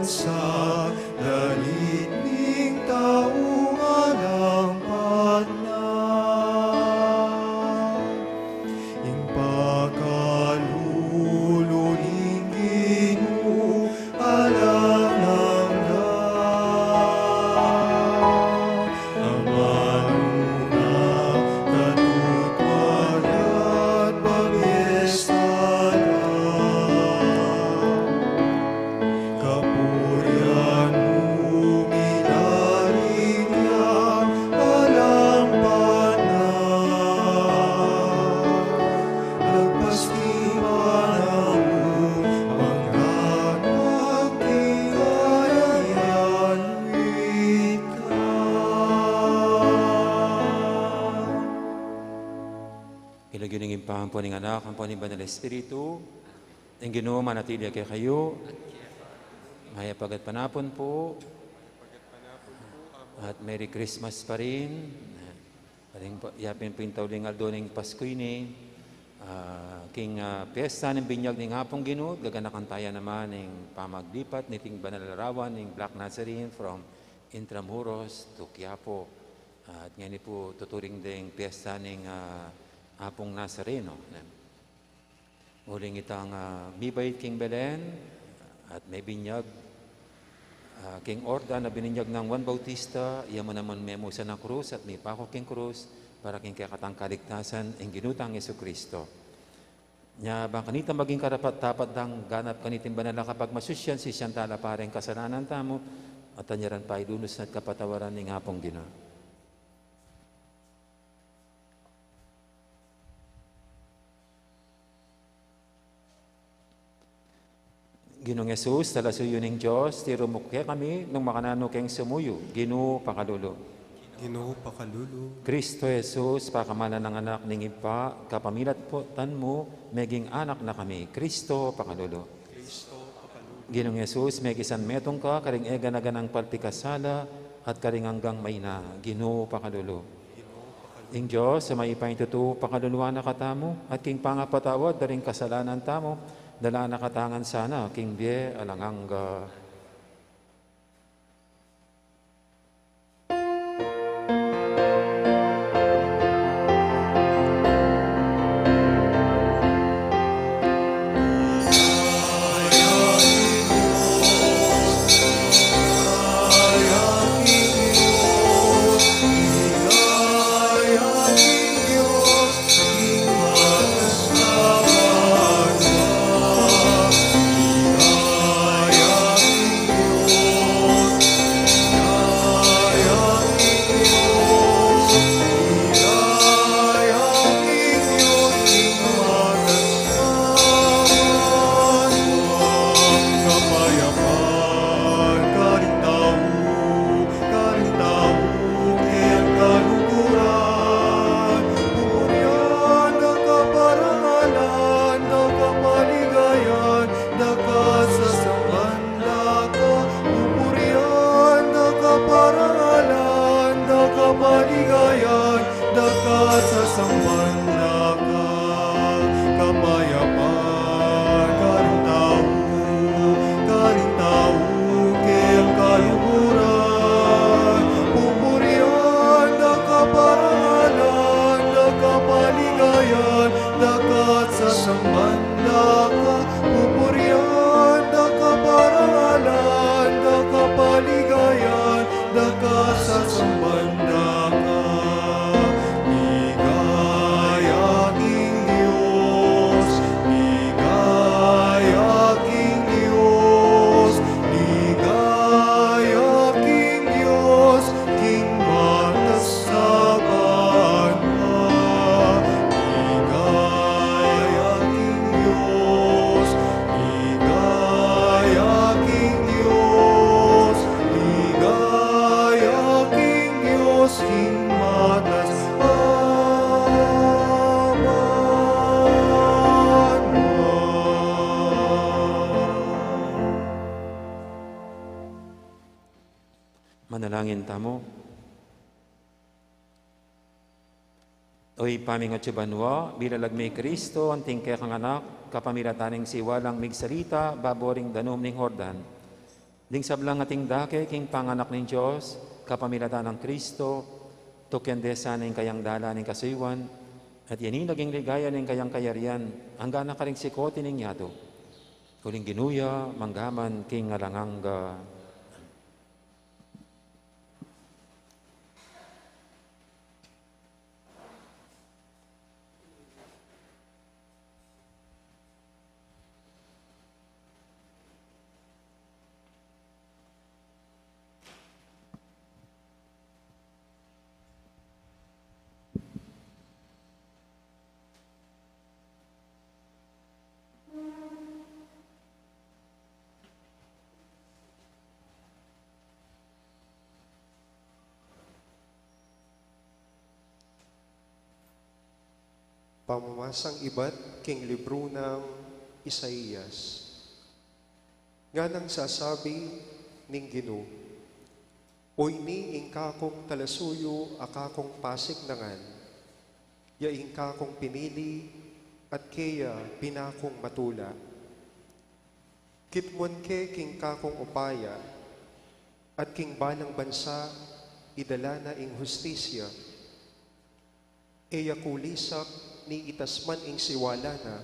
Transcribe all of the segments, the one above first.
bansa, dalit ning taong alang patna. Ing pagkaluluning Ginoo, alang nangga. Ang manuna, katutwalat, pag-estala. Kapurian mo, minaring niya, alang patna. Nagpastiman mo, magkakatigayan wit ka. Ilagyuning impahang po ng anak, ang po ng Banal Espiritu, ang Ginoo manatili kay kayo, maya pagat panapon po, at Merry Christmas pa rin. Yapin po yung tawling aldo ng Pasko ini, king piyesta ng binyag ng hapong Ginoo, gaganakan tayo naman ng pamaglipat niting banal larawan ng Black Nazarene from Intramuros to Quiapo. At ngayon po tuturing din piyesta ng hapong Nazareno. Muling itang Mibay King Belen at may binyag King Orda na bininyag ng Juan Bautista, iya mo naman memo sa ng krus at may pako King Cruz para king kakatang kaligtasan ang ginutang Jesucristo. Nya bang kanita maging karapat-dapat dang ganap kanitin banala kapag masusyan si Siyantala pareng kasalanan tamo at tanyaran pa idunos na kapatawaran ng hapong Ginoo. Ginong Jesus, talasuyo ng Diyos, tirumukhe kami nung makanano keng sumuyo, Ginoo pakalulo. Ginoo pakalulu, Kristo Jesus, pakamana ng anak ning ipa, kapamilat po tan mo, meging anak na kami, Kristo pakalulo. Kristo pakalulu, Ginong Jesus, megisan metong ka, karing ega na ganang palpikasala, at karing hanggang may na, Ginoo pakalulo. Ing Diyos, sa maipang tutu, pakaluluan na katamo, at king pangapatawad, daring kasalanan tamo, dala nakatangan sana, king bie alangangga. Kapaligayan, dakat sa sambanda ka, kapayapan, karintao, kel kaluhuran, pupurian, dakaparangalan, dakapaligayan, dakat sa sambanda ka, pupurian, dakaparangalan, dakapaligayan, dakat sa sambanda ka. Ligaya king Diyos, ligaya king Diyos, ligaya king Diyos, king matas sa banwa. Ligaya king Diyos, ligaya king Diyos, ligaya king Diyos, king matas Manalangin tamo. Oy pamingat banwa, bilalag may Kristo, anting kaya kang anak, kapamilataning siwalang migsalita, baboring danom ning Hordan. Ding sablang ating dake, king panganak ng Diyos, kapamilatan ng Kristo, tukyandesa ng kayang dala ng kasiwan, at yanin naging ligaya ng kayang kayarian, hanggang nakaring sikote ng yato. Huling ginuya, manggaman, king alanganga. Pamamasang iba't king libro ng Isaías. Nga nang sasabi ning Ginoo, Oy ni ingkakong talasuyo akakong pasik nangan, ya ingkakong pinili at kaya pinakong matula. Kitmon ke king kakong upaya at king balang bansa idala na ing hustisya. Eya kulisak ni itasman ing siwala na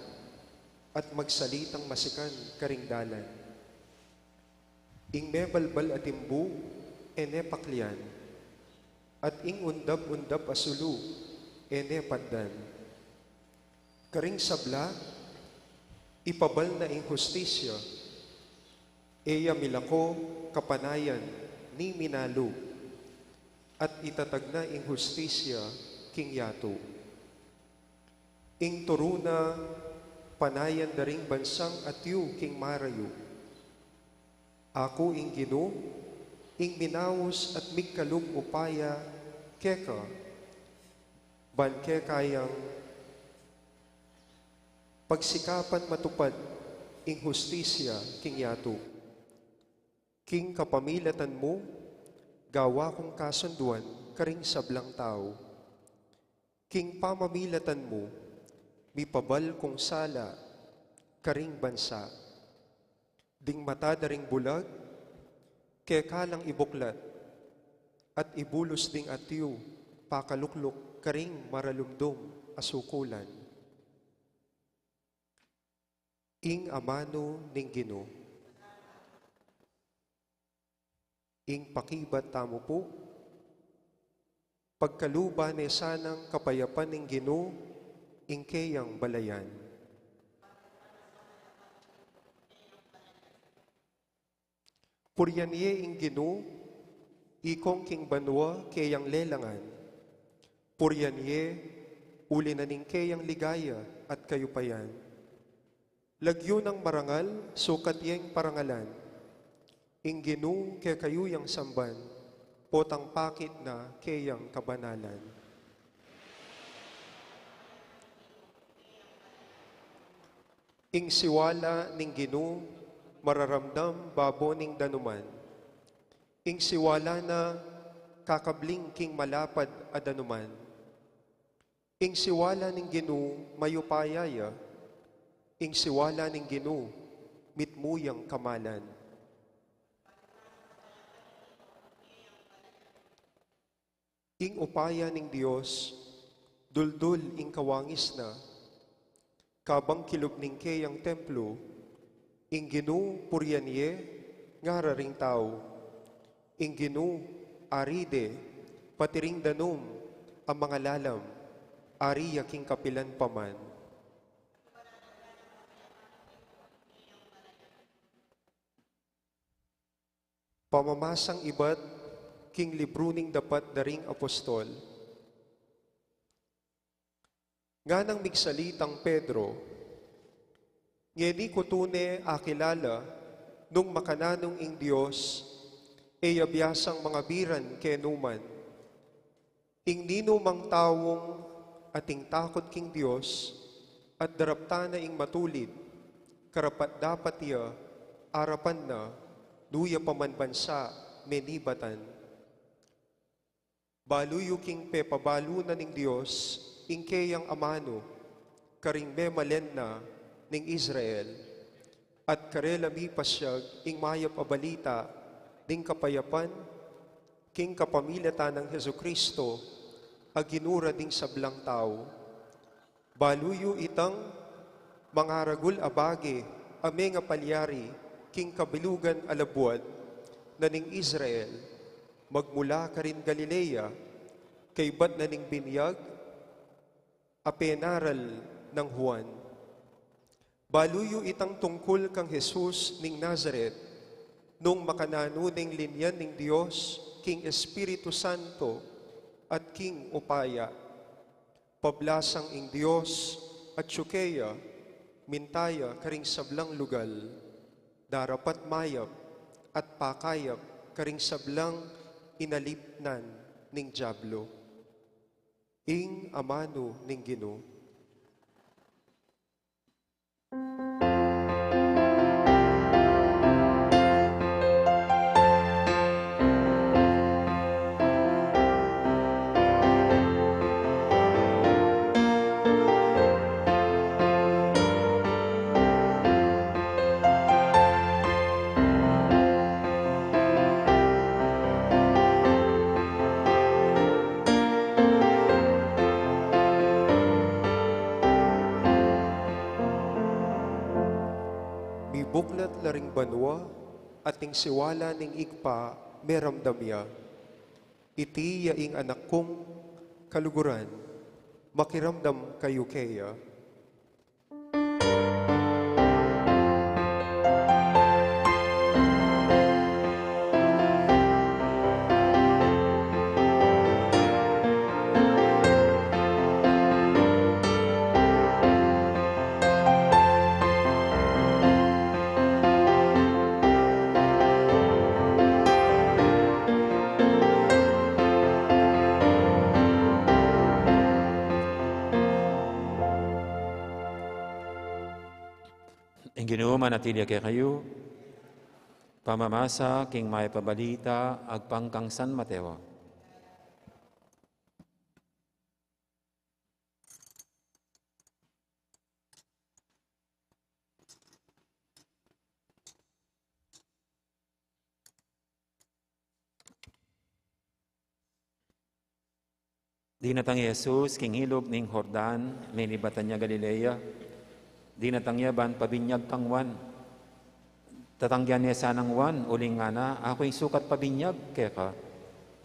at magsalitang masikan karingdalan. Ing mebalbal at imbu, ene paklian, at ing undab-undab asulu, ene paddan. Karing sabla, ipabal na ing hustisya, eya milako kapanayan ni minalu, at itatag na ing hustisya king yato. Ing turuna panayan daring bansang atyu king marayo. Ako ing Ginoo, ing minawos at migkalog upaya keka, banke kayang pagsikapan matupad ing hustisya king yato. King kapamilatan mo, gawa kong kasunduan karing sablang tao. King pamamilatan mo, mipabal kong sala, karing bansa. Ding mata daring bulag, kekalang ibuklat, at ibulos ding atyu, pakalukluk, karing maralumdum, asukulan. Ing amano ning Ginoo. Ing pakibat tamo po, pagkaluba ni sanang kapayapan ning Ginoo, ing kayang balayan. Puryanye ing Ginoo, ikong king banwa kayang lelangan. Puryanye, uli na ning kayang ligaya at kayupayan. Lagyo ng marangal, sukat yeng parangalan. Ing Ginoo kay kayuyang samban, potang pakit na kayang kabanalan. Ing siwala ning Ginoo, mararamdam babo ning danuman. Ing siwala na kakabling king malapad a danuman. Ing siwala ning Ginoo, mayupayaya. Ing siwala ning Ginoo, mitmuyang kamalan. Ing upaya ning Dios, duldul ing kawangis na, kabang kilog ning kayang templo, ing Ginoo puryanye, ngararing tao, ing Ginoo aride, patiring danum, ang mga lalam, ari yaking kapilan paman. Pamamasang iba't king libro ning dapat daring apostol. Nga nang migsalitang Pedro, ngeni ko tune akilala nung makananong ing Diyos, e abiyasang mga biran kenuman. Ing nino mang tawong ating takot king Diyos, at darapta na ing matulid, karapat dapat iya, arapan na, duya pamanbansa, menibatan. Baluyo king pepabalo na ning Diyos, ing kayang amano, karing memalen na ning Israel, at karelami pasyag ing mayap abalita ding kapayapan, king kapamilatan ng Hesu Kristo, aginura ding sablang tao. Baluyo itang mangaragul abage, ame nga palyari, king kabilugan alabuad, na ning Israel, magmula ka rin Galilea, kay bat na ning binyag, apenaral ng Juan. Baluyo itang tungkol kang Jesus ning Nazaret, nung makananuning linyan ning Diyos, king Espiritu Santo, at king upaya. Pablasang ing Diyos at syukeya, mintaya karing sablang lugal, darapat mayap at pakayap karing sablang inalipnan ning Diablo. Ing amano ning Ginoo. Buklat laring banwa, ating siwala ning igpa, meramdamya. Iti yaing anak kong kaluguran, makiramdam kayo kaya. Ang Ginoo manatili kay kayo, pamamasa king may pabalita, agpangkang San Mateo. Dinatang Jesus, king hilog ning Jordan, may nibatan niya Galilea, dinatangyaban pabinyag kang wan. Tatangyan niya sanang wan, uling nga na, ako'y sukat pabinyag, kaya ka.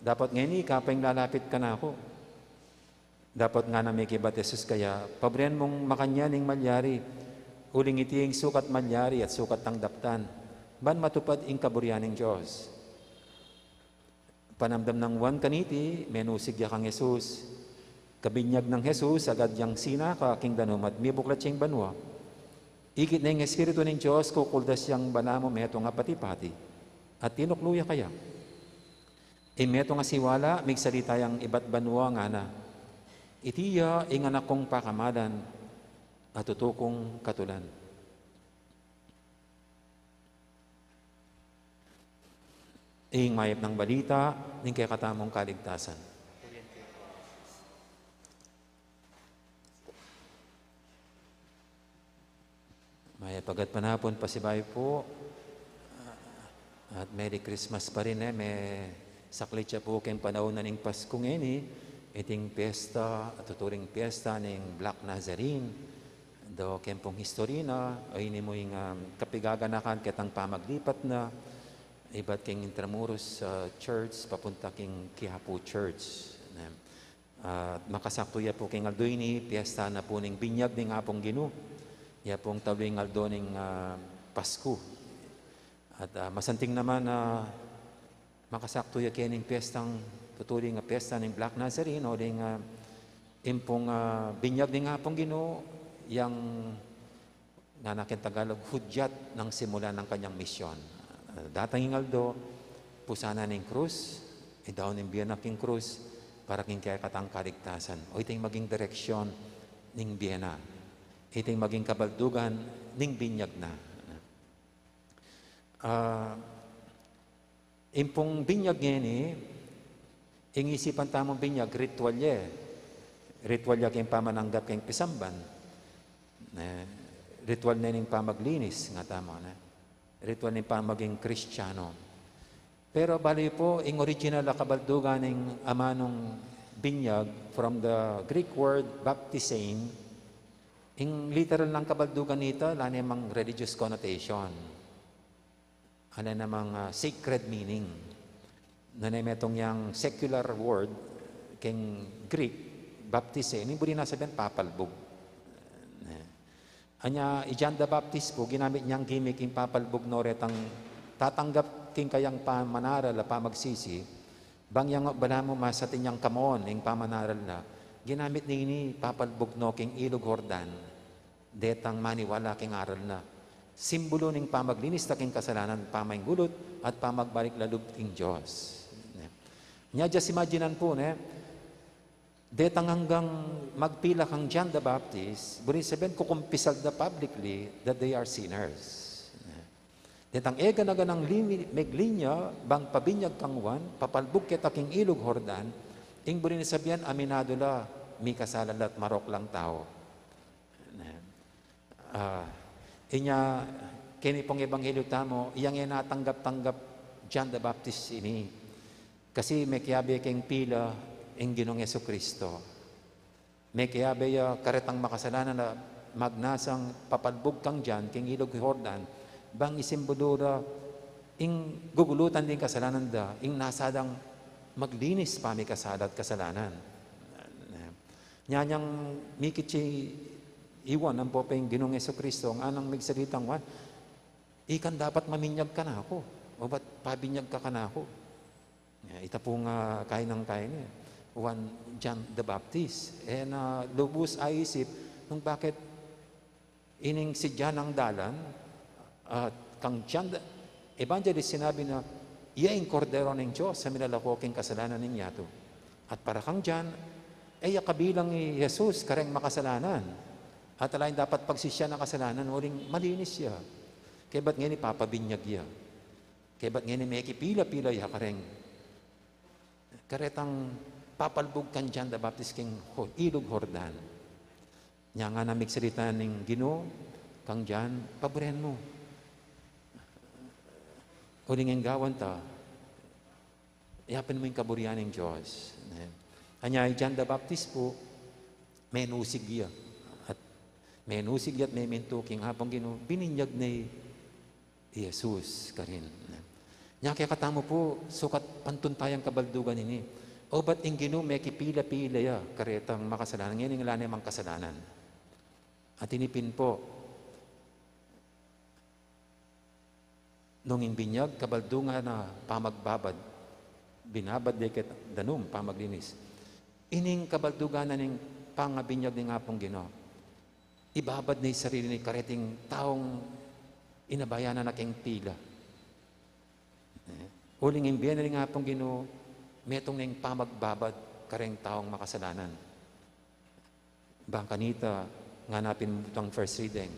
Dapat ngayon kapag lalapit ka na ako. Dapat nga na may kibat Jesus kaya, pabriyan mong makanyaning malyari, uling itiing sukat malyari at sukat tangdaptan, ban matupad ing kaburyaning Diyos. Panamdam ng wan kaniti, menusigya kang Jesus. Kabinyag ng Jesus, agad yang sinaka, king danom at mibuklat siyang banwa. Ikit na yung Espiritu ng Diyos, kukuldas yung banamo, meto nga pati-pati. At tinukluya kaya. Meto nga siwala, may salita yung iba't banwa nga na. Itiya, ing anak kong pakamadan, at tutukong katulan. Ing mayap ng balita, ning kaya katamong kaligtasan. May pagat panapon pasibay po. At Merry Christmas pa rin may saklit siya po kayong panahon na ning Pasko ngayon iting piyesta at tuturing piyesta ning Black Nazarene. Do kempong historina ay ni mo yung kapigaganakan kitang pamaglipat na iba't king Intramuros Church papunta king Quiapo Church. At makasakto ya po king aldoy ni piyesta na po ning binyag ning apong Ginoo. Ya pong tabling aldo ning Pasko. At masanting naman na makasakto ya kining piyestang tutuloy nga piyesta ning Black Nazarene o ning impong binyag ning apong Ginoo yang nga nakin Tagalog hudyat ng simula ng kanyang misyon. Datang aldo pusana ning krus, idaw ning biyana king krus para king kaya katang kaligtasan. O iting maging direksyon ning biyana. Iting maging kabaldugan ning binyag na. Impong binyag ngayon ing isipan tamang binyag, ritualye. Ritualya kayong pamananggap kayong pisamban. Ritual na yung pamaglinis, nga tama na. Ritual na yung pamaging Kristiyano. Pero bali po, ing original na kabaldugan ng amanong binyag from the Greek word baptisein, ing literal ng kabaldugan nito, wala namang religious connotation. Ano namang sacred meaning. Na nametong yung secular word, king Greek, baptisein, hindi na sabihin papalbog. Anya, John the Baptist po, ginamit niyang gimmick yung papalbog no retang tatanggap king kayang pamanaral na pamagsisi, bang yang bala mo masatin niyang kamon yung pamanaral na, ginamit ni papalbog no king ilog Hordan, detang maniwala king aral na. Simbolo ning pamaglinis ta king kasalanan, pamaing gulot, at pamagbalik lalub king Diyos. Nya, just imaginean po, detang hanggang magpila kang John the Baptist, burin sabihin, kukumpisal na publicly that they are sinners. Detang ega na ganang meglinya, bang pabinyag kang wan, papalbog kita king ilog Hordan, ing burin sabihin, aminado la, mi kasalan at marok lang tao. Inya, kini pong ebanghelyo tamo, iyang natanggap-tanggap John the Baptist ini. Kasi may kiyabe king pila, ing Ginoong Jesucristo. May kiyabe karetang makasalanan na magnasang papalbog kang dyan, king ilog Hordan, bang isimbudura, ing gugulutan din kasalanan da, ing nasadang maglinis pa may kasalat kasalanan. Nyanyang mikichi iwan ang popeng Ginoong Jesucristo, ang anang migsalitang wan, ikan dapat maminyag ka na ako, o ba't pabinyag ka na ako? Ita po nga kain ng kain Juan John the Baptist. Lubos ay isip nung bakit ining si John ang dalan at kang John the Evangelist sinabi na iya ang kordero ng Diyos sa minalakoking kasalanan ninyo to. At para kang John, kabilang ni Jesus kareng makasalanan. At alain dapat pagsisya ng kasalanan, uling malinis siya. Kaya ba't ngayon ipapabinyag siya? Kaya ba't ngayon may kipila-pila siya kareng karetang papalbog kan John the Baptist king ilog Hordan. Nya nga namig salita ng Ginoo kang John, paboren mo. Uling ang gawan ta, iapin mo yung kaburian ng Diyos. Anya, John the Baptist po, may nusig iya. At may nusig at may mintuking habang Ginoo, bininyag ni Jesus karin. Nya kaya katamo po, sukat pantuntayang kabaldugan ini. O ba't ang Ginoo may kipila-pila ya, karetang makasalanan. Ngayon yung namang kasalanan. At inipin po, nung binyag, kabaldungan na pamagbabad, binabad deket danum, pamaglinis. Ining kabaldugan na ng pangabinyag ng apong Ginoo. Ibabad na yung sarili ni kareting taong inabayanan na king pila. Uling imbiyan na ng apong Ginoo, metong ng pamagbabad kareng taong makasalanan. Bang kanita, nganapin mo itong first reading.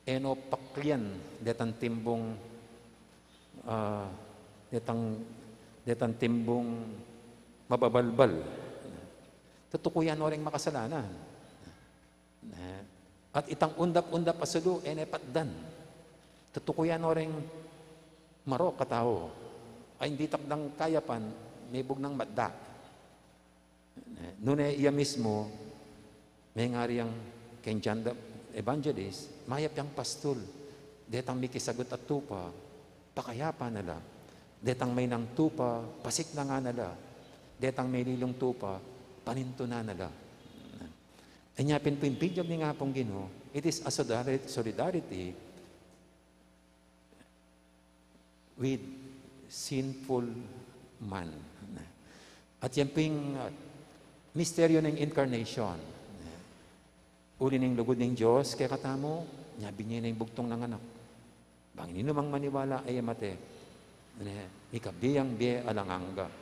Eno paklian, detang timbong, detang timbong mababalbal. Tutukuyan o rin makasalanan. At itang undap-undap asulu, patdan. Tutukuyan o rin marok katao. Ay hindi takdang kayapan, may bugnang matda. Nune iya mismo, may ngari ang King John the Evangelist, mayap yang pastol, detang may kisagot at tupa, pakayapa nala, detang may nang tupa, pasik na nga nala, detang may lilong tupa, paninto na nala. Anyapin po yung bidyag ni nga pong Ginoo, it is a solidarity with sinful man. At yan po yung misteryo ng incarnation. Uli ng lugod ng Diyos, kaya katamo, nyabi niya na yung bugtong ng anak. Bang ninumang maniwala ay amate, ikabiyang biye alanganga.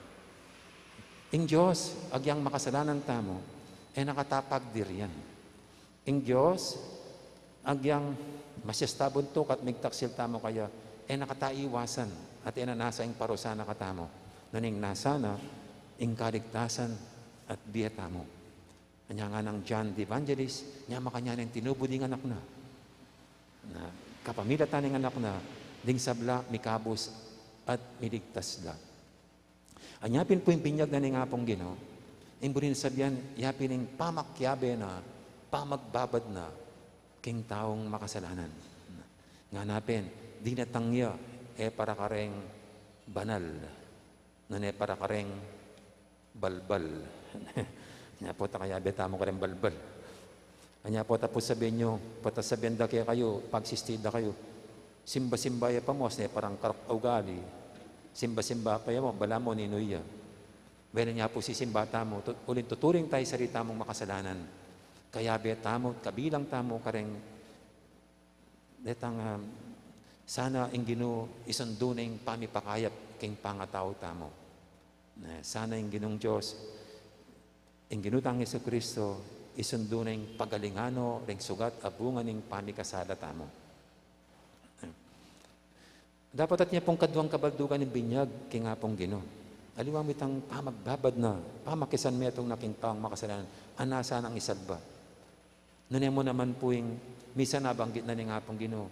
Ing Diyos, agyang makasalanan tamo, nakatapag diriyan. Ing Diyos, agyang masyastabon to kat migtaksil tamo kaya, nakataiwasan at nasa ing parusa na katamo. Naning nasa na, ing kaligtasan at biyata mo. Kanya nga ng John the Evangelist, niya makanya ng tinubuding anak na kapamilatan ng anak na, ding sabla, mikabos, at miligtas la. Anyapin po yung binyag na nga pong Ginoo, imbunin sabihan, yapin yung pamakyabe na, pamagbabad na, king taong makasalanan. Nganapin, di natangya, para kareng banal, para kareng balbal. Nya po, takayabe, tamo kareng balbal. Anya po, tapos sabihin nyo, patasabihan da kayo, pagsistida kayo, simba-simba ya pa mo, parang karak ugali. Simba-simba pa mo, bala mo ninuya. Bueno niya po si simba tamo, ulit tuturing tayo sarita mong makasalanan. Kaya tamo, kabilang tamo kareng detang sana ang Ginoo isanduning pamipakayap king pangatao tamo. Sana ang Ginoong Diyos, ang Ginutang Jesucristo, isanduning pagalingano, ring sugat, abungan ng pamikasala tamo. Dapat at niya pong kadwang kabaldugan ng binyag, king nga pong Ginoo. Aliwang mitang pamagbabad na, pamakisan metong naking taong makasalanan, anasa ng isalba. Nunay mo naman po yung misa nabanggit na ni nga pong Ginoo.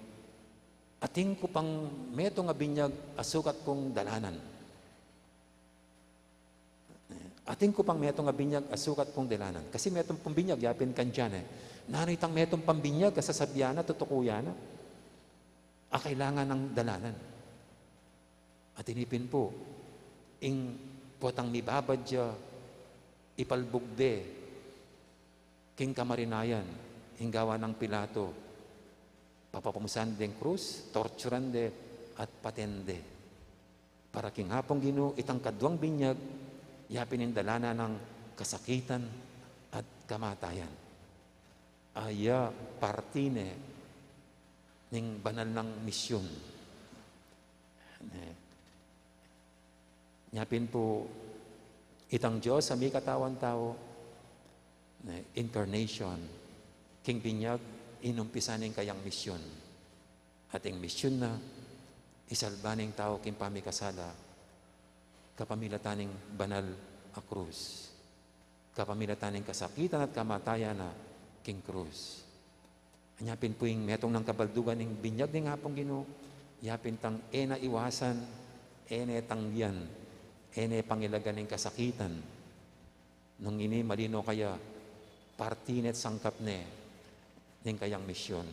Ating ko pang metong nga binyag, asukat kong dalanan. Ating ko pang metong nga binyag, asukat kong dalanan. Kasi metong pang binyag, yapin kan dyan Naritang metong pambinyag, kasasabyan na, tutukuyan na. Kailangan ng dalanan. At inipin po, ing potang mibabad siya, ipalbugde, king kamarinayan, gawa ng Pilato, papapamusan deng krus, torturan de, at patende. Para king hapong Ginoo, itang kadwang binyag, yapin ng dalana ng kasakitan at kamatayan. Aya partine ng banal ng misyon. Yapin po, itang Diyos sa may katawan tao, incarnation, king binyag, inumpisanin kayang misyon. Ating misyon na, isalbaning tao king pamikasala, kapamilataning banal a krus. Kapamilataning kasakitan at kamatayan na king krus. Anyapin po yung metong ng kabaldugan ng binyag ng hapong Ginoo, yapin tang ena iwasan, ene tangyan, ene pangilagan ng kasakitan. Nung ini malino kaya, partinet sangkap ne, ng kayang misyon.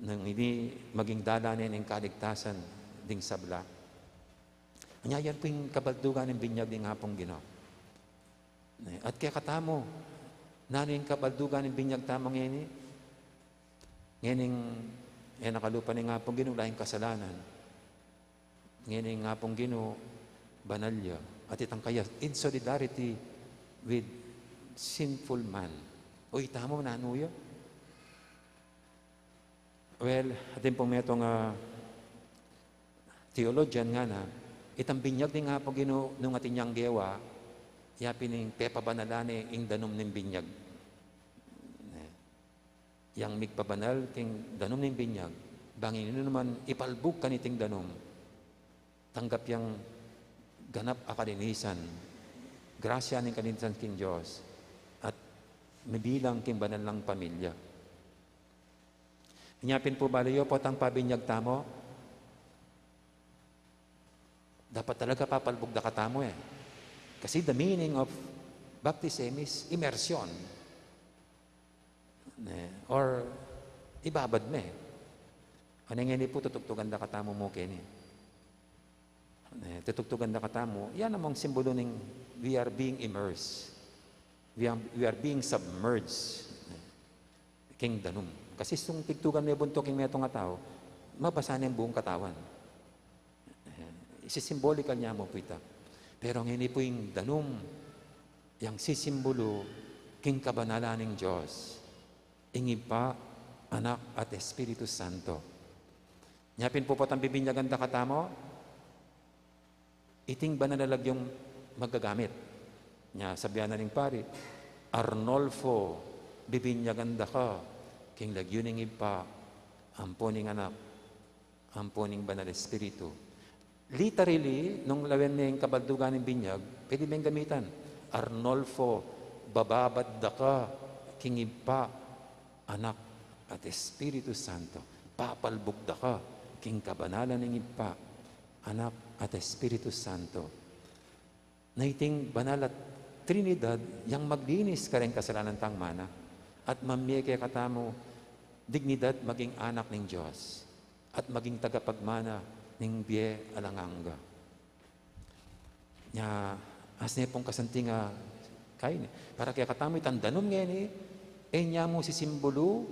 Nung ini maging dalanin ng kaligtasan, ding sabla. Anyayan po yung kabaldugan ng binyag ng hapong Ginoo. At kaya katamo, nano yung kabaldugan ng binyag tamang ini, ngayon nakalupa ng hapong Ginoo, lahing kasalanan. Ngayon nga pong Ginoo, banalya. At itang kaya, in solidarity with sinful man. Uy, tamo na anuyo? Well, atin pong metong theologian nga na, itang binyag din nga po Ginoo nung atin niyang gewa, yapin ng pepabanalane ing danom ng binyag. Yang migpabanal king danom ng binyag, bangin naman ipalbog kaniting danom, tanggap yang ganap akalinisan, grasya ng kalinisan king Diyos, at mabilang king banal ng pamilya. Inyapin po balayo po tang pabinyag tamo, dapat talaga papalbog da katamo Kasi the meaning of baptism is immersion. Or ibabad me. Ano nga po tutugtugan da katamo mo kini? Tutugtugan da katamo, yan namang simbolo ng we are being immersed. We are being submerged. King danum. Kasi itong tigtugan may buntok yung metong nga tao, mabasa na yung buong katawan. Isisimbolikal niya mo po ita. Pero ngayon po yung danum, yung sisimbolo, king kabanalan ng Diyos. Ingi pa, anak at Espiritu Santo. Nyapin po ang bibinyagan da katamo, iting ba nalalag yung magagamit? Nya, sabihan na ng pari, Arnolfo, bibinyagan da ka, king lagyuning ipa, amponing anak, amponing banal Espiritu. Literally, nung lawen ng kabaldugan ng binyag, pwede bang gamitan? Arnolfo, bababad da ka, king ipa, anak at Espiritu Santo. Papalbog da ka, king kabanalan ng ipa, Anak at Espiritu Santo. Na iting banal at Trinidad, yang maglinis ka rin kasalanan tang mana at mamiyay kaya katamo dignidad maging anak ng Diyos at maging tagapagmana ng biye alanganga. Nya, as ne pong kasantinga kain, para kaya katamo itandanom ngayon niya mo si simbolo,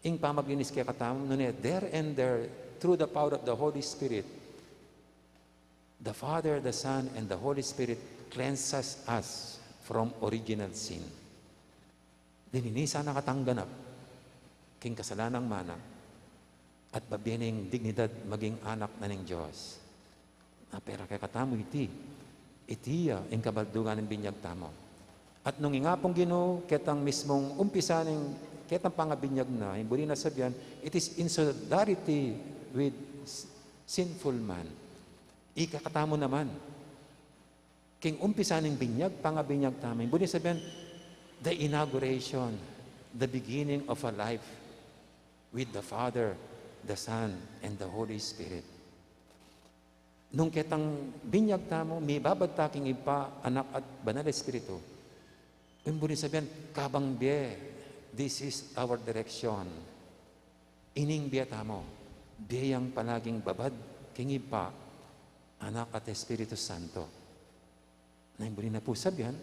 ing pamaglinis kaya katamo, no there and there, through the power of the Holy Spirit, the Father, the Son, and the Holy Spirit cleanses us from original sin. Dininisa na katangganap, king kasalanang mana, at babiyaning dignidad maging anak na ng Diyos. Pero kaya katamo itiya, ing kabaldugan ng binyag tamo. At nung ingapong Ginoo, ketang mismong umpisa ng ketang pangabinyag na, hindi na sabihan, it is in solidarity with sinful man. Ikakatamo naman. King umpisa ng binyag, pangabinyag tamo. Hindi sabihan, the inauguration, the beginning of a life with the Father, the Son, and the Holy Spirit. Nung ketang binyag tamo, may babagtaking ipa, anak at banal Espiritu. Hindi sabihan, kabang biye, this is our direction. Ining biya tamo, biyang palaging babad, king ipa, anak at Espiritu Santo. Na hindi na po sabihan,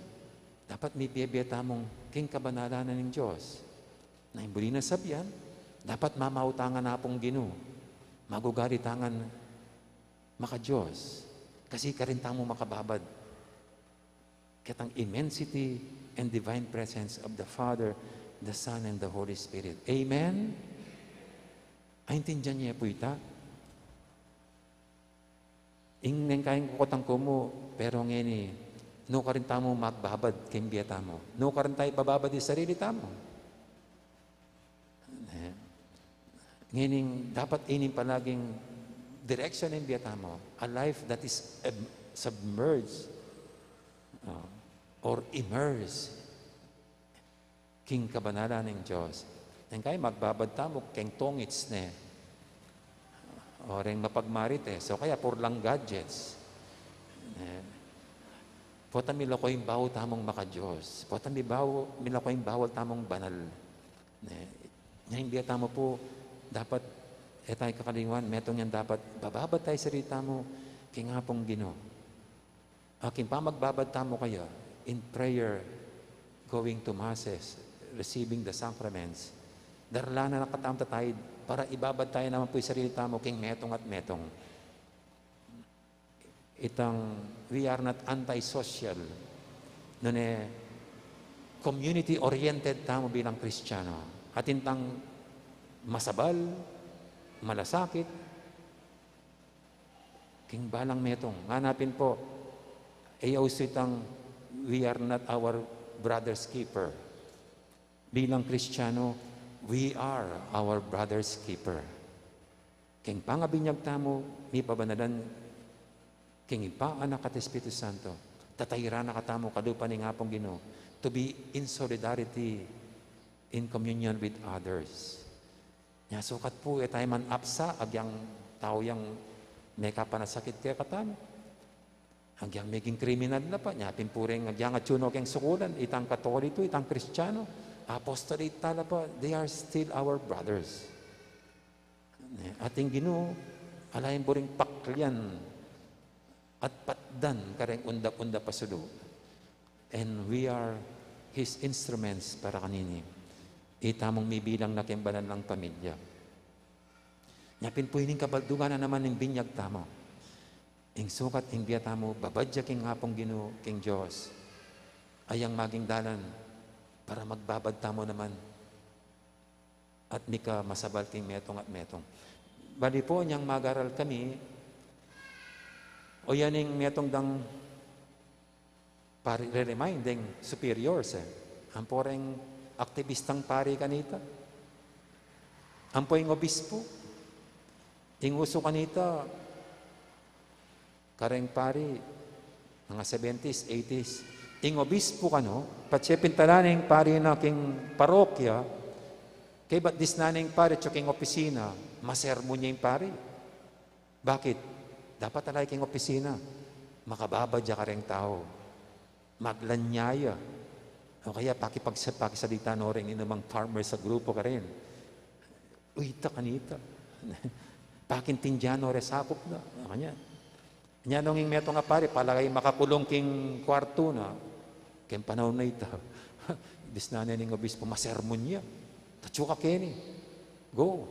dapat may biyabiyata mong king kabanalan ng Diyos. Na hindi na sabihan, dapat mamautangan na pong Ginoo, magugaritangan maka Diyos, kasi karintang mo makababad. Kitang immensity and divine presence of the Father, the Son, and the Holy Spirit. Amen? Aintindihan niya po ita? Neng kayang kukotang ko mo, pero ngayon no ka rin tamo magbabad kimbia tamo. No ka rin tayo bababad di sarili tamo. Ngayon, dapat ining palaging direction ng biya tamo. A life that is submerged or immersed king kabanalan ng Diyos. Nang kayo magbabad tamo, king tongits ne. O rin mapagmarit eh. So kaya lang gadgets. Pota milako yung bawo tamong maka-Diyos. Pota milako yung bawal tamong banal. Ngayon biya tamo po, dapat tayo kakaliwan, metong yan dapat, bababad tayo sa rita mo, kingapong Ginoo. Aking pa magbabad tamo kaya, in prayer, going to masses, receiving the sacraments, darla na nakatamta tayo, para ibabad tayo naman po yung sarili tamo, king metong at metong. We are not anti-social. Community-oriented tamo bilang Kristiyano. At intang masabal, malasakit, king balang metong. Hanapin po, we are not our brother's keeper. Bilang Kristiyano, we are our brother's keeper. King pangabinyag tamo, may pabanalan, king ipa anak at Espiritu Santo, tatayira na katamo kalupa ni ngapong Ginoo, to be in solidarity, in communion with others. Nya sukat po, tayo man apsa, agyang tao yang may kapanasakit kaya katamo. Agyang maging kriminal na pa, nya pimpuring agyang at sunog yung sukulan, itang Katoliko, itang Kristiyano, apostolate tala pa, they are still our brothers. Ating Ginoo, alayin po ring paklyan, at patdan kareng undap-undap pasulo. And we are His instruments para kanini. Itamong may bilang na kimbalan ng pamilya. Nyapin po hining kabaldugan na naman ng binyag tamo. Ing sukat, ing biya tamo, babadya king hapong Ginoo, king Diyos. Ayang maging dalan para magbabad tamo naman. At nika masabal king metong at metong. Bali po, niyang magaral kami, o yaning metong dang reminding superiors Ang poreng aktivistang pari kanita. Ang poing obispo. Inguso kanita. Kareng pari. Mga 70s, 80s. Ing obispo kano. Patsepin talaning pari na king parokya. Kay ba't disnaning pari tso king opisina. Masermo niya yung pari. Bakit? Dapat talay king opisina. Makababadya ka rin tao. Maglanyaya. O kaya pakisalita no rin inumang farmer sa grupo ka rin. Uy, kanita. Pakintindyano resakop na. Kanya. Nya nung yung meto nga pare, palagay makakulong king kwarto na. Ken panahon na ito. Bis na ning obispo, masermon niya. Tatsuka keni. Go.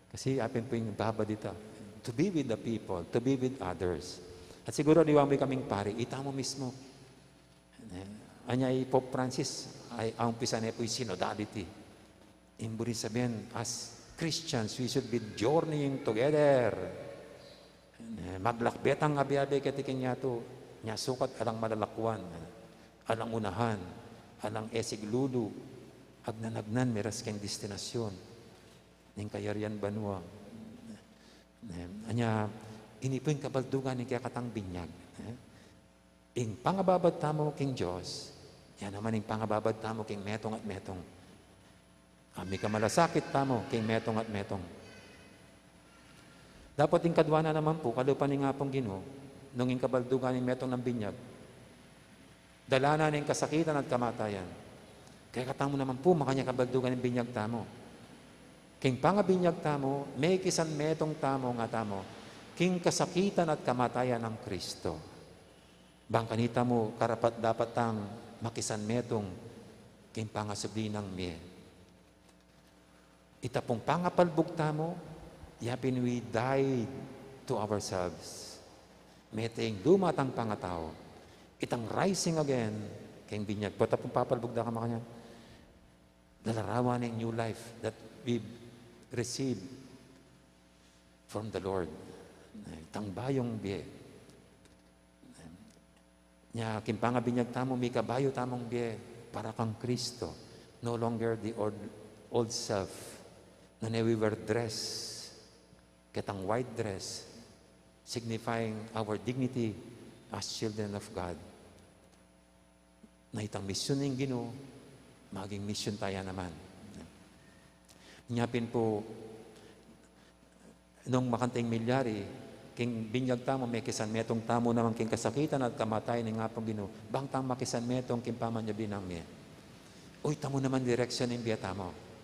Kasi apin po yung baba dito. To be with the people, to be with others. At siguro liwang may kaming pare, ita mo mismo. Anyay Pope Francis, ay ang pisa na po yung synodality. Imburi sabihin, as Christians, we should be journeying together. Maglakbetang abi-abi katikin niya to, niya sukat alang malalakwan, alang unahan, alang esiglulu, agnanagnan meras keng destinasyon, ning kayarian banwa. Anya, inipo yung kabaldugan ni kaya katang binyag. Ing pangababad tamo king Diyos, yan naman ing pangababad tamo king metong at metong. Kami ka malasakit tamo king metong at metong. Dapat ing kadwana naman po, kalupan ni nga pong Ginoo, nung ing kabaldugan ni metong ng binyag, dalanan ing kasakitan at kamatayan. Kaya katamo naman po, makanya kabaldugan ng binyag tamo. King pangabinyag tamo, may kisan metong tamo nga tamo, king kasakitan at kamatayan ng Kristo. Bang kanita mo, karapat dapat tang makisan metong king pangasubli ng miye. Itapong pangapalbog tamo, yapin we died to ourselves. Meteng dumatang pangatao. Itang rising again, king binyag. Patapong papalbog da ka makanya. Dalarawan ng new life that we receive from the Lord. Itang bayong biye. Nya kimpanga binyag tamo, may kabayo tamong biye para kang Kristo. No longer the old self. Na we were dressed, kitang white dress, signifying our dignity as children of God. Na itang mission ng Ginoo, maging mission tayo naman. Nyapin po, nung makanting milyari, king binyag tamo, may kisan metong tamo naman king kasakitan at kamatayan ng nga pong Ginoo. Bang tang makisan metong king pamanyabi ng miya. Uy, tamo naman direksyon ng biya tamo.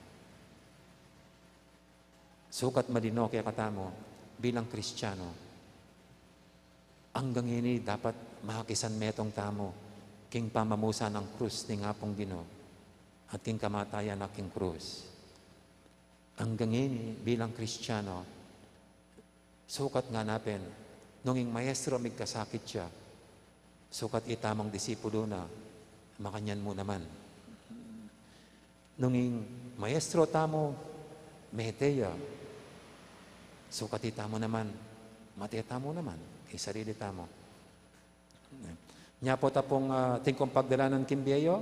Sukat malino kaya katamo, bilang Kristiyano, hanggang ini dapat makisan metong tamo, king pamamusa ng krus ng nga pong Ginoo, at king kamatayan na king krus. Hanggang ini, bilang Kristiyano, sukat nga napin, nung ing maestro migkasakit siya, sukat itamang disipulo na, makanyan mo naman. Nung ing maestro tamo, meteya, sukat itamo naman, mateta mo naman, kay sarili tamo. Nya po tapong tingkong pagdalanan kimbiyo,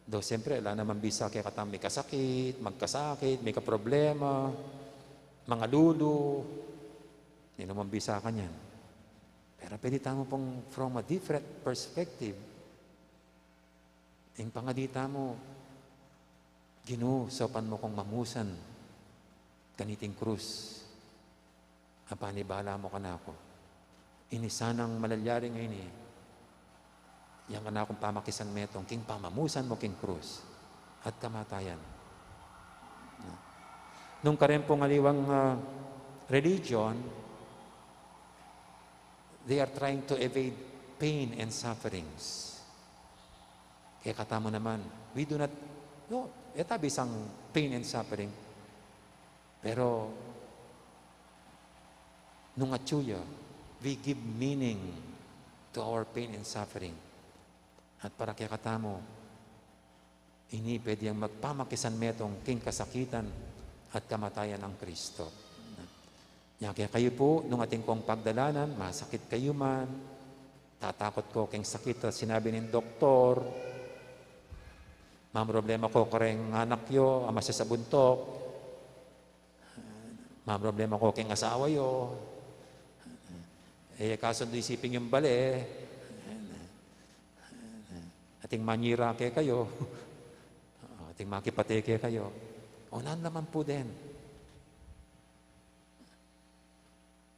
do siyempre, ala naman bisa kaya katang may kasakit, magkasakit, may kaproblema, mga lulu, hindi naman bisa ka niyan. Pero pwede tamo pong from a different perspective. Yung pangadita mo, Ginoo, sopan mo kong mamusan, kaniting krus. Apanibala mo ka na ako. Inisanang malalyari ngayon eh. Yang ka na akong pamakisan metong, king pamamusan mo king krus at kamatayan. Nung karempong aliwang religion, they are trying to evade pain and sufferings. Kaya katamo naman, we do not, no, etabi isang pain and suffering. Pero, nung atsuya, we give meaning to our pain and suffering. At para kaya katamo, ini pwede ang magpamakisan metong king kasakitan at kamatayan ng Kristo. Kaya kayo po, nung ating kong pagdalanan, masakit kayo man, tatakot ko king sakit at sinabi ng doktor, problema ko kareng anak yo, ama siya sa buntok, problema ko king asawa yo, kasundo isipin yung bali, ating manyira kaya kayo, ating makipateke kayo, o nan naman po din.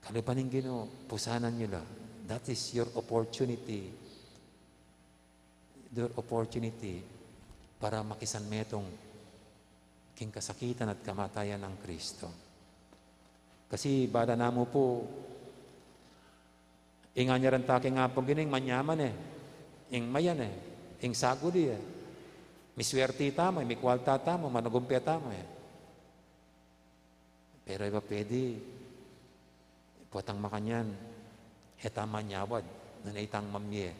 Kalupaning Ginoo, pusanan nyo la. That is your opportunity. Your opportunity para makisanmetong king kasakitan at kamatayan ng Kristo. Kasi bada na mo po, inga niya rin taking nga po gining manyaman ing mayan ing sagudi miswerte tamo, may kwalta tamo, manugumpya tamo Pero iba pwede, puwatang makanyan, etama nyawad, nanaitang mamye,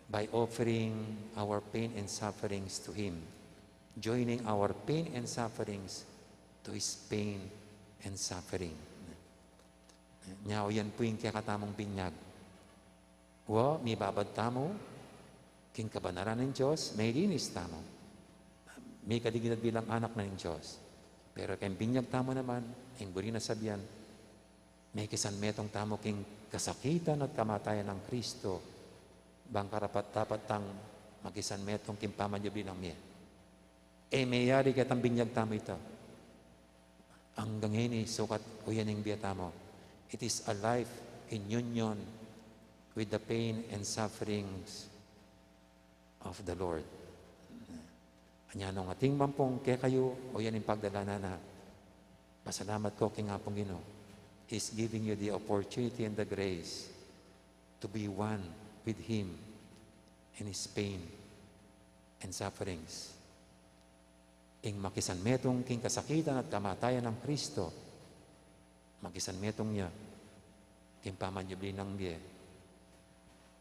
by offering our pain and sufferings to Him, joining our pain and sufferings to His pain and suffering. Nyaw yan po yung kakatamong binyag. May babad tamo, king kabanaran ng Diyos, may linis tamo. May kadigidad bilang anak na ng Diyos. Pero kayong binyag tamo naman, yung buri na sabihan, may kisanmetong tamo king kasakitan at kamatayan ng Kristo, bang karapat-dapat tang magisanmetong king pamanyo bilang miya. Mayari katang binyag tamo ito. Ang gangini, sukat o yan yung biya tamo. It is a life in union with the pain and sufferings of the Lord. Anya nung ating mampong kaya kayo o yan yung pagdalana na pasalamat ko king apong Ginoo is giving you the opportunity and the grace to be one with Him in His pain and sufferings. Ing makisanmetong king kasakitan at kamatayan ng Kristo, makisanmetong niya king pamanyubli ng biye,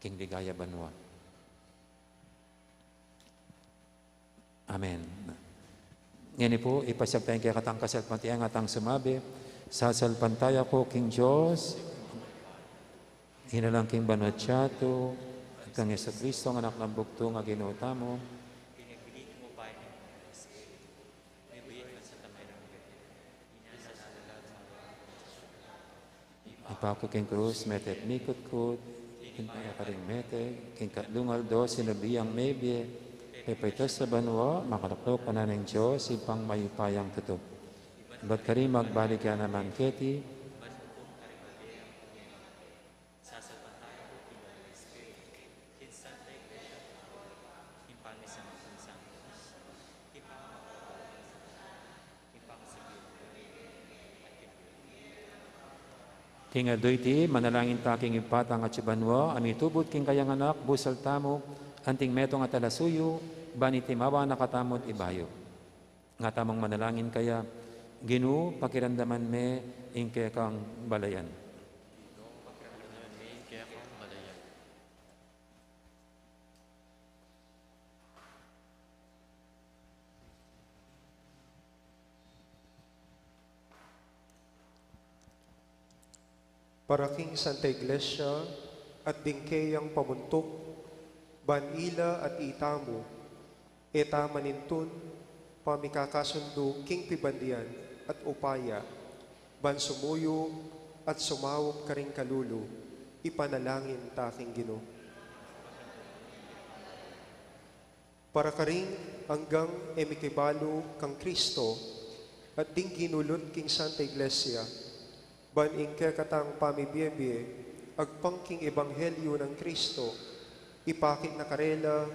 king ligaya banwa. Amen. Ngayon po, ipasyak tayong kaya katang kasalpantayang atang sumabi, sasalpantaya ko, King Diyos, hinalang King Banuatsyato, at kang Yesu Kristo, ang anak ng bugto, nga ginuta mo, ipako King Cruz, metet mikot ko, kinaya ka rin mete, King Katlungal do, sinabiyang mebye, Pepaitos sa banwa, makalaklok ka na ng Diyos, ipang mayupayang tutok. Ba't ka rin magbalik ka naman, Keti? King Adoyti, manalangin taking ipatang at sibanwa, amitubot king kayang anak, busal tamo, anting metong at alasuyo, banitimawa nakatamot ibayo. Nga tamang manalangin kaya, Ginoo, pakiramdaman me, ingke kang balayan. Para King Santa Iglesia at bingkeyang pamuntok, banila at itamo, eta manintun, pamikakasundo king pibandian at upaya, ban sumuyo at sumawog karing kalulo, ipanalangin taking Ginoo. Para karing hanggang emikibalo kang Kristo at ding ginulot king Santa Iglesia, ban ingke katang pamibiyebie, agpangking ebanghelyo ng Kristo, ipakit na karela,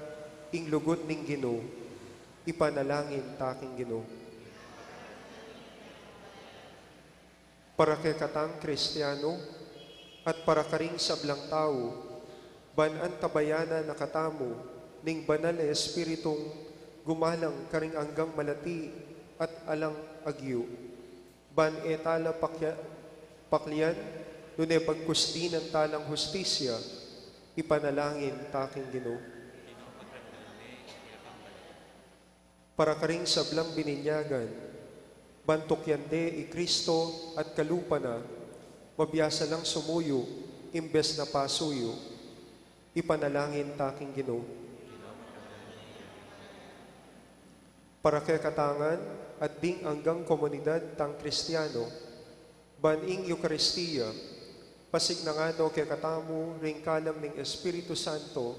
ing lugod ning Ginoo, ipanalangin taking Ginoo. Para kay katang Kristiyano, at para karing sablang tao, ban ang tabayana na katamo, ning banal na Espiritong gumalang karing anggang malati at alang agyo, ban etala paklian, nune pagkusti ng talang hustisya, ipanalangin taking Ginoo. Para karing sablang bininyagan, bantok yande i Kristo at kalupa na, mabiyasa lang sumuyo, imbes na pasuyo, ipanalangin taking Ginoo. Para kay katangan at ding anggang komunidad tang Kristiyano, baning Eukaristiya, pasig na nga no kay katamu ring kalam ng Espiritu Santo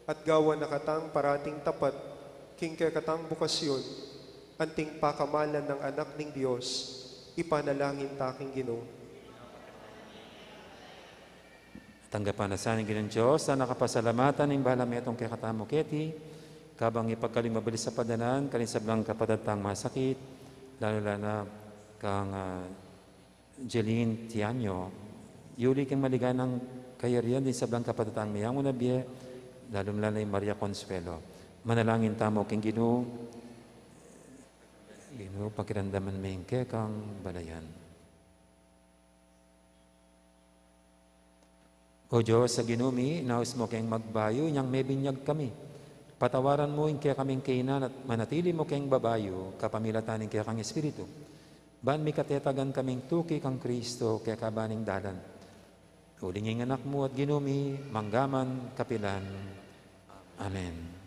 at gawa na katang parating tapat king kay katang bukasyon anting pakamalan ng anak ng Diyos, ipanalangin taking Ginoo. Tanggapan na sa ng Diyos na nakapasalamatan ng balametong kay katamo keti, kabang ipagkaling mabilis sa padanan, kalin sablang kapadatang masakit, lalo na kang Jeline Tianyo, yuli kang maliganang kayarian din sablang kapadatang miyang unabye, lalo lalay Maria Consuelo. Manalangin tamo king Ginoo, pakiramdaman mengke kang balayan. O Diyos, sa ginumi, naus mo kayong magbayo, niyang may binyag kami. Patawaran mo yung kaya kaming kainan at manatili mo kayong babayo, kapamilatanin kaya kang Espiritu. Ban mi katetagan kaming tuki kang Kristo, kaya kabaning dalan. Uling yung anak mo at ginumi, manggaman, kapilan. Amen.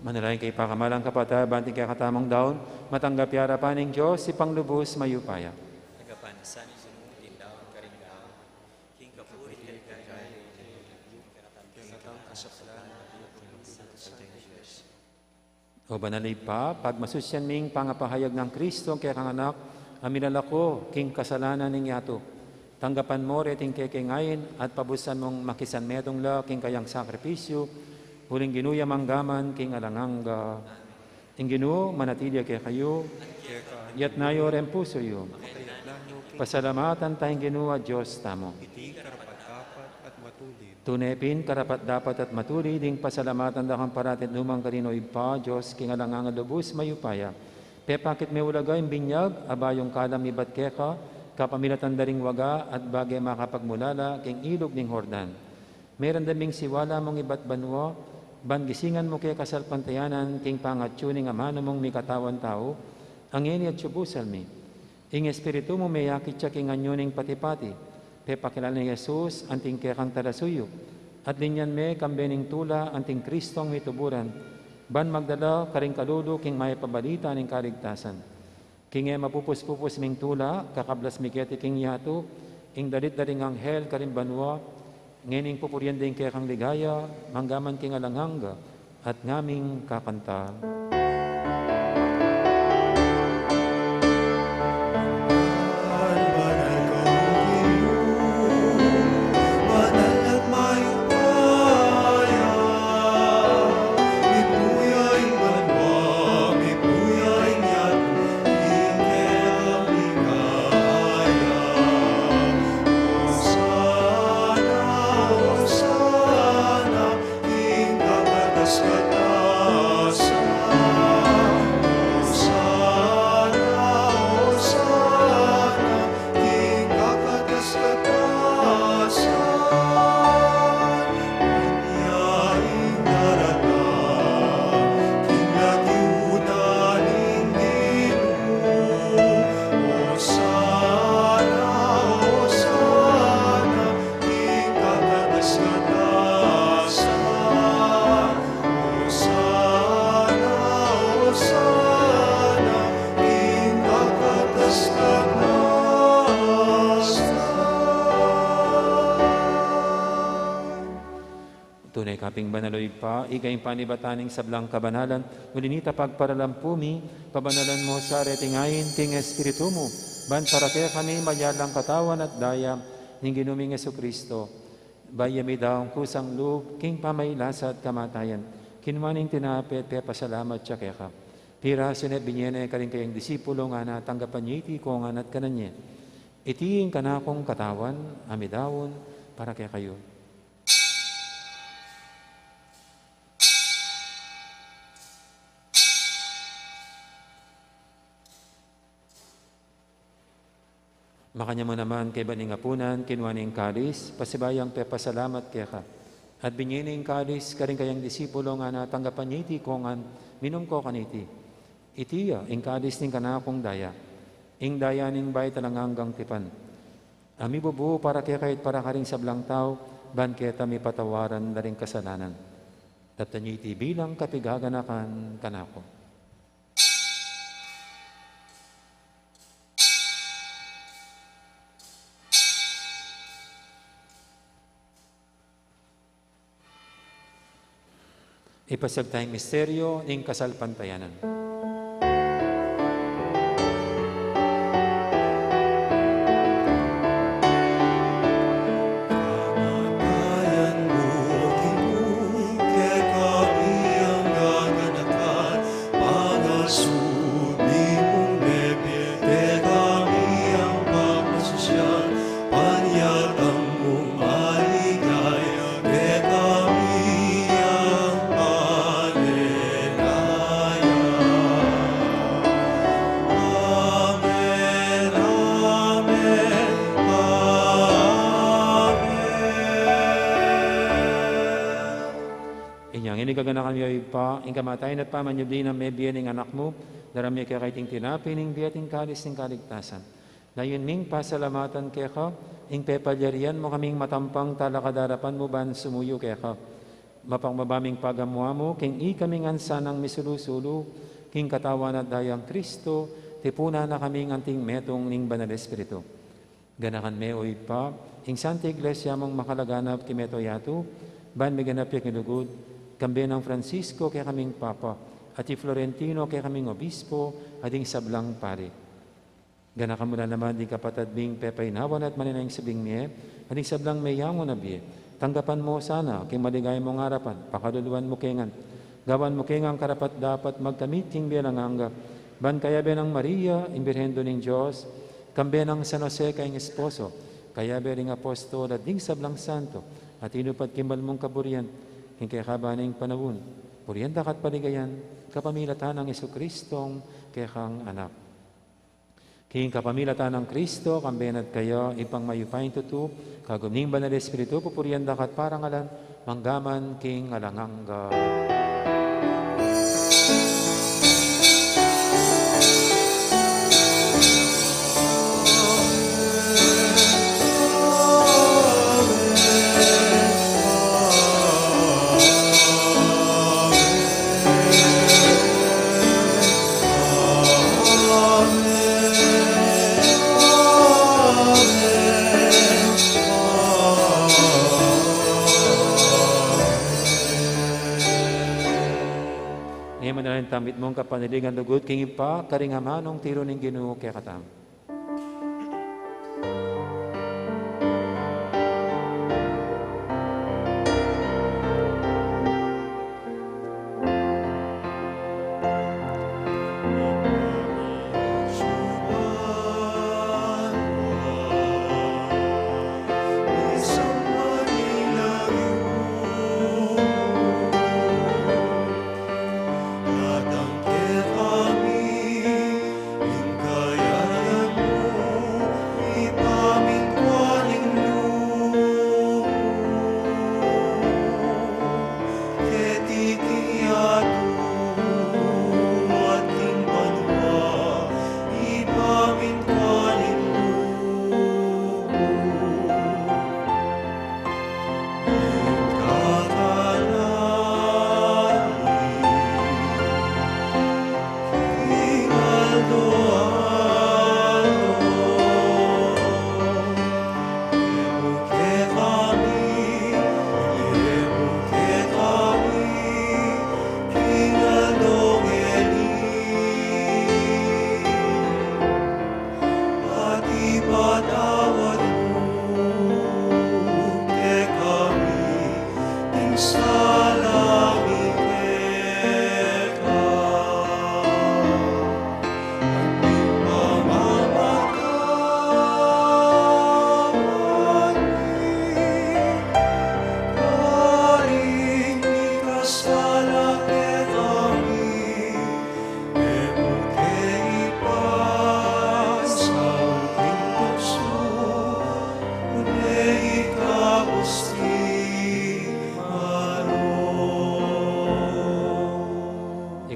Manalangin kay pakamalang kapata, banting kay katamang daon, matanggap yara paning Diyos, si panglubos mayupaya. Nagapansan ni sunod din daw ang karingaw. King kapurit kay kagay. King karatang kasaplan. O banalay pa, pagmasusyan ming pangapahayag ng Kristo kaya kang anak, aminalako king kasalanan ning yato. Tanggapan mo reting kekengayin at pabusan mong makisan metong la king kayang sakripisyo, huling ginuya manggaman king alanganga. Inginu manatili kay kayo, yat nayo ren puso yo. Pasalamatan tayong ginua Diyos tamo. Iti karapat-dapat at matulid. Tunepin, karapat dapat at matuli, ding pasalamatan da kang paratit numang karinoy pa, Diyos, kingalangang lubos, mayupaya. Pepakit may ulagay, binyag, abayong kalam ibat keka, kapamilatan daring waga, at bagay makapagmulala, king ilog ning Hordan. Meron daming siwala mong ibat banwa, bangisingan mo kaya kasalpantayanan, king pangatsuning amano mong may katawan tao, ang ini at subusal mi. Ing espiritu mo may yakit siya king anyuning pati-pati, pepakilala ni Jesus, anting kekang talasuyo, at linyan me kambening tula, anting Kristong mituburan, ban magdala karing kalulo, king may pabalita ning kaligtasan. King mapupus-pupus ming tula, kakablas miketi king yato, ing dalit-daring anghel karing banwa, ngening pupuryan din kekang ligaya, manggaman king alanghanga, at ngaming kakanta. Tunay kaping banaloy pa, ikayong panibataning sablang kabanalan, ulinita pagparalampumi, pabanalan mo sa retingayin, ting espiritu mo, ban para kaya kami mayalang katawan at daya, ning ginuming Jesucristo, bayami daw kusang loob, king pamailasa at kamatayan, kinmaning tinapit, pasalamat siya kaya ka. Pira sinet binyene ka rin kayong disipulo nga na tanggapan niya iti ko nga nat kananye. Itiing kanakong katawan, amidawon, para kaya kayo. Makanya mo naman kay baning apunan, kinwaning kalis, pasibayang pasalamat kaya ka. At binyining kalis, karing kayang disipulo nga natanggapan niya iti kongan, minum ko kaniti. Itiya, ing kalis ning kanakong daya. Ing daya ning bay talanganggang tipan. Ami bubu para kaya kahit para karing sablang tao, ban kaya mi patawaran na rin kasalanan. Tatanyiti bilang kapigaganakan kanako. Ipasag tayong misteryo ng kasalpantayanan. Kamatayan mo, Ginoo, kay kami ang gaganakan, pangasudi mong bebe, kay kami ang pagmasusyan, panyatang mong maligaya, kay kami ang palenaya. Amen, amen, amen. Inyang inigagana kami ay pa, ing kamatayan at pamanyubli ng may biyan ng anak mo, darami kaya kaiting tinapi ng biyating kalis ng kaligtasan. Layon ming pasalamatan kaya ka, ing pepalyarian mo kaming matampang talakadarapan mo ban sumuyo kaya ka. Mapangmabaming pagamuha mo, king ikaming ansanang misulusulo, king katawan at dayang Kristo, tipuna na kaming anting metong ning banal espiritu. Ganakan me oy pa, ing Santa Iglesia mong makalaganap kimeto yato, ban may ganap yak ilugod, kambi ng Francisco kaya kaming Papa, at ti Florentino kay kaming obispo, ading sablang pari. Gana ka mula naman di kapatad bing pepaynawan at maninayang sabing miye, ading sablang mayamo na biye. Tanggapan mo sana, kay maligay mong harapan, pakaluluan mo kengan. Gawan mo kengang karapat dapat magkamit king bilang hangga. Ban kaya benang Maria, imbirhendo ning Diyos, kambe ng San Jose kayong esposo, kaya bering apostol at ding sablang santo, at inupat kimbal mong kaburian, hingkay kabaning panawun, purienda kat paligayan, kapamilatan ng Jesucristong kekang anak. King kapamilatan ng Kristo, kambenat kayo, ipang mayupain tutu, kagumning banal Espiritu, pupurianda kat parangalan, manggaman king alangangga. Ngayon na rin tamit mong kapaniligan lugod, king ipa, karingamanong tiro ng Ginoo kaya katam.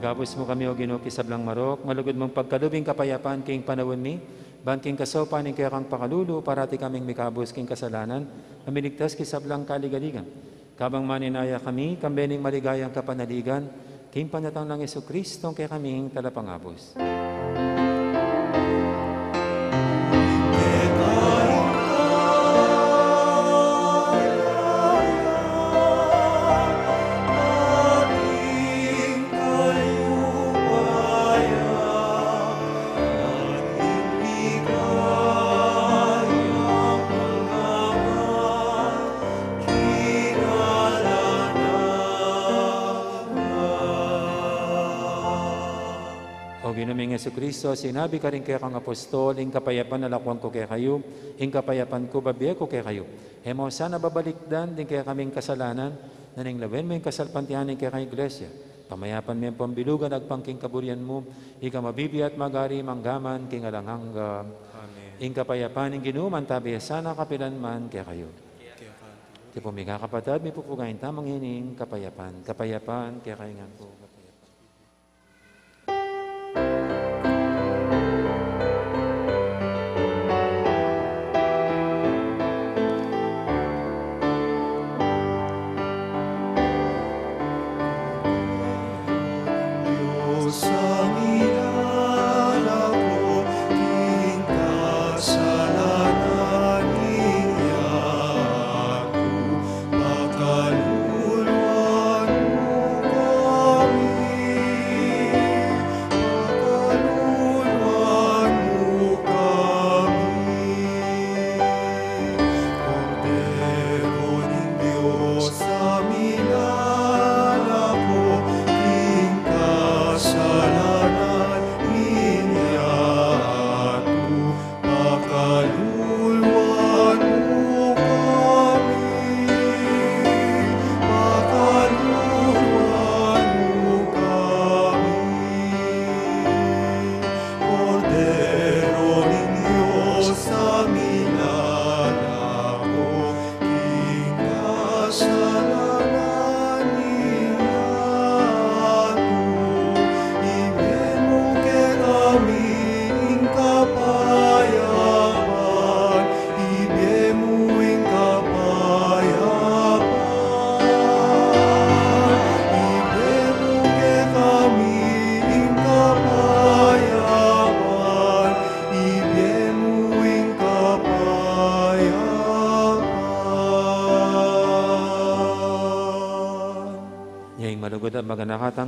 Ikapos mo kami o Ginoo kisablang marok, malugod mong pagkalubing kapayapaan king panawon mi, banking kasopan ning kaya kang pakalulu, parati kaming mikabos king kasalanan, aminigtas kisablang kaligaligan. Kabang maninaya kami, kambening maligayang kapanaligan, king panatang ng Jesucristo kaya kaming talapangabos. Ginaming Jesucristo, sinabi ka rin kaya kang apostol, ing kapayapan na lakwang ko kaya kayo, ing kapayapan ko babiya ko kaya kayo. Hemo sana babalikdan, din kaya kaming kasalanan, naning lawen mo yung kasalpantihanin kaya kang iglesia. Pamayapan mo yung pambilugan, agpangking kaburian mo, ika mabibi at magari, manggaman, king alanghangga. Amen. Ing kapayapan, ing ginuman, tabi, sana kapilan man kaya kayo. Di po may kakapatad, may pupugayin tamang hining kapayapan. Kapayapan, kaya kayo nga po. Makaluluan mo kami.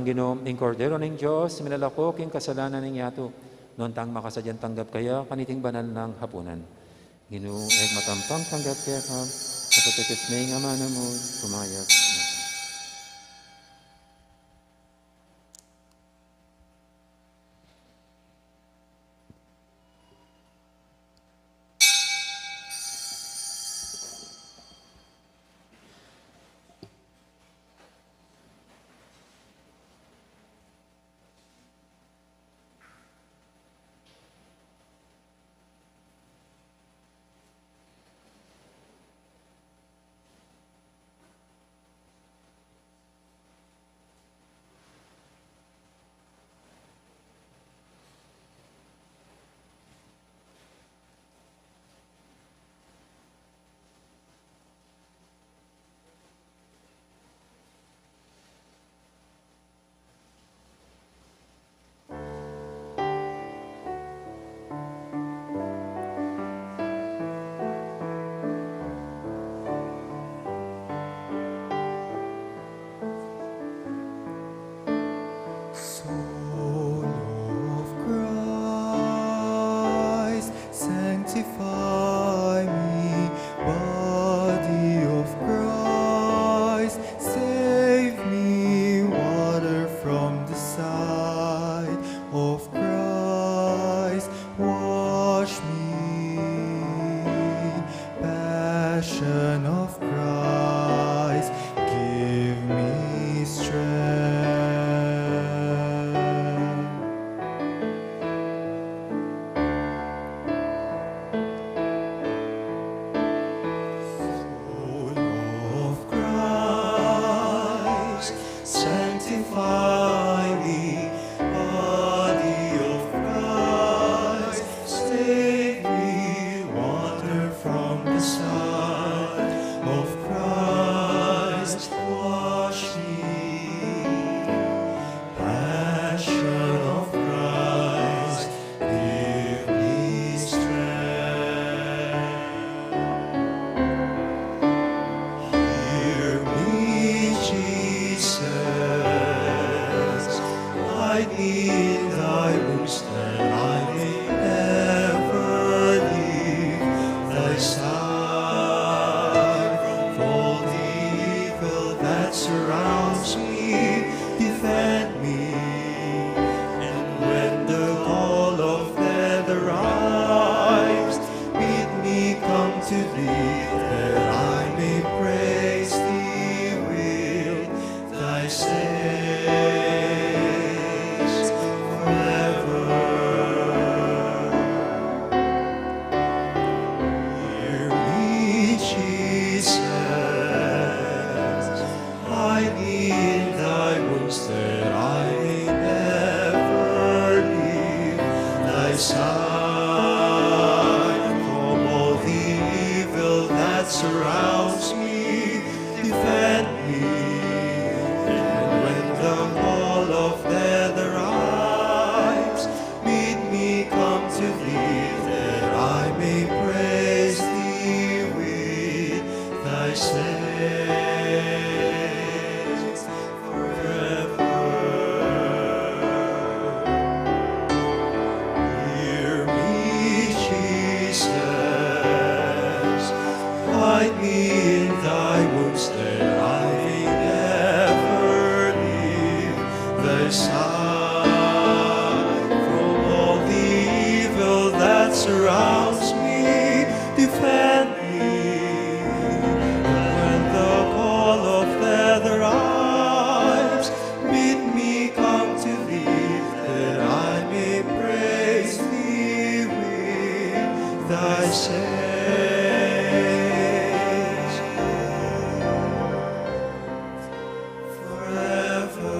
Ginom, ing kordero ng Diyos, minalako king kasalanan ng yato, noon tang makasadyan tanggap kaya, kaniting banal ng hapunan. Ginoo, matampang tanggap kaya ka, kapatitis may nga mana mo, kumayag. Soul of Christ, sanctify me. Body of Christ, save me. Water from the side of Christ, wash me. Passion of Christ, give me strength. Soul of Christ, sanctify me. Body of Christ, save me. Water from the side of Christ, wash me. Passion of Christ, give me strength. Hear me, Jesus. Hide me in thy wounds that I may never leave thy side. From all the evil that surrounds me, defend me. And when the call of death arrives, bid me come to thee, that I may praise thee with thy saints forever. Hear me, Jesus. Hide me in thy wounds, that I may never leave thy side. From all the evil that surrounds me, defend me. And when the call of death arrives, bid me come to thee, that I may praise thee with thy saints forever. Hear me, Jesus. Hide me in thy wounds, that I may never leave thy side. From all the evil that surrounds me, defend me. And when the call of death arrives, bid me come to thee, that I may praise thee with thy saints forever.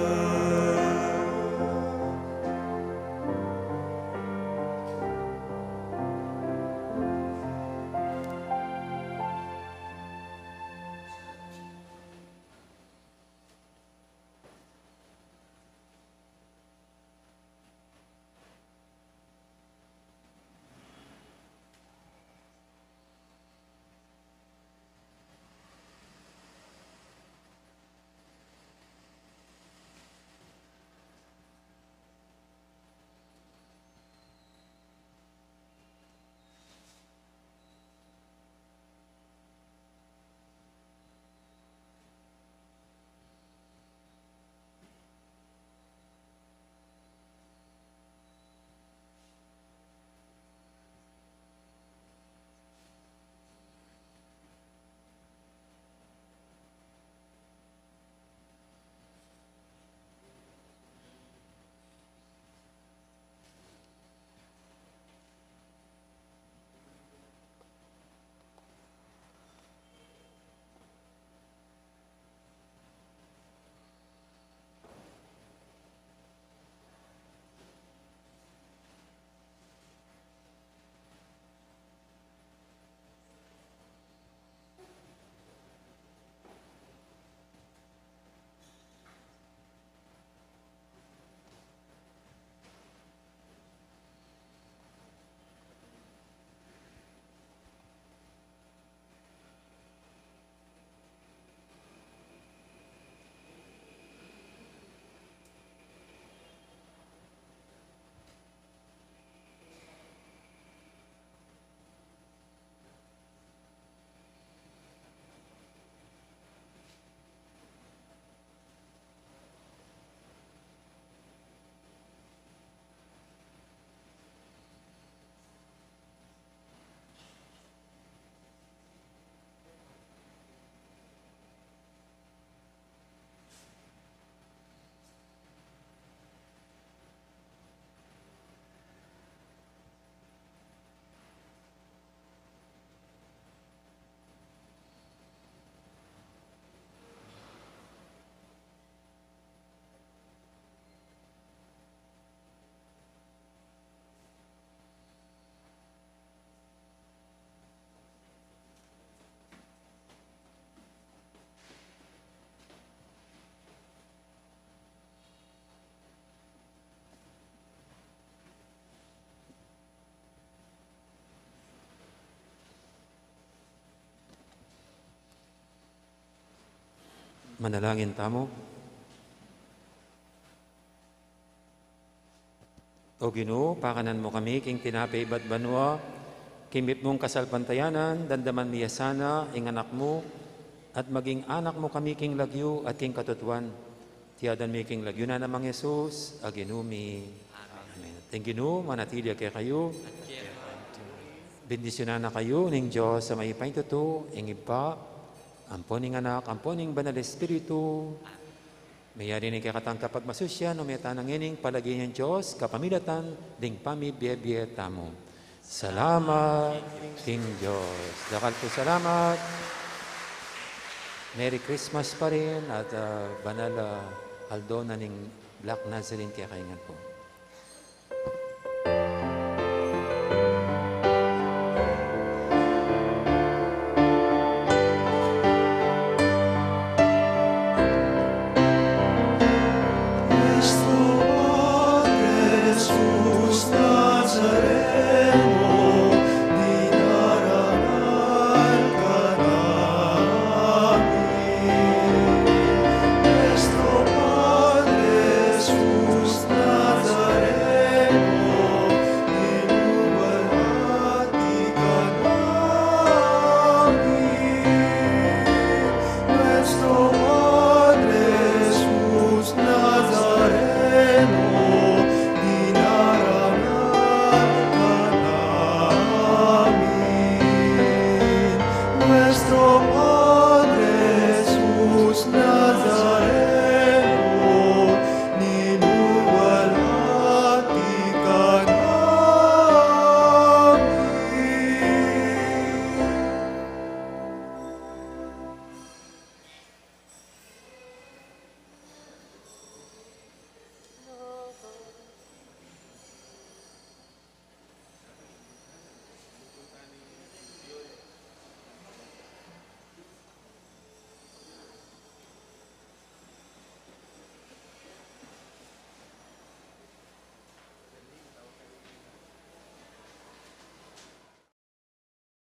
Manalangin tamo. O Ginoo, pakanan mo kami, king tinapay iba't banwa, kimit mong kasalpantayanan, dandaman miya sana, ing anak mo, at maging anak mo kami, king lagyo, at king katutuan. Tiyadan mi king lagyo na namang Yesus, aginumi. Amen. Thank you, manatili kay kayo. Bendisyonan na kayo ning Diyos sa may paintuto, ing iba, ampon ning anak, ampon ning banal Espiritu. Mayari ni kakatang kapag masusya, no may tanang ining palagi ng Diyos, kapamilatan, ding pamibiyebye tamo. Salamat, King Diyos. Dakal po salamat. Merry Christmas pa rin at banal Aldo na ning Black Nazarene kaya kaingan po.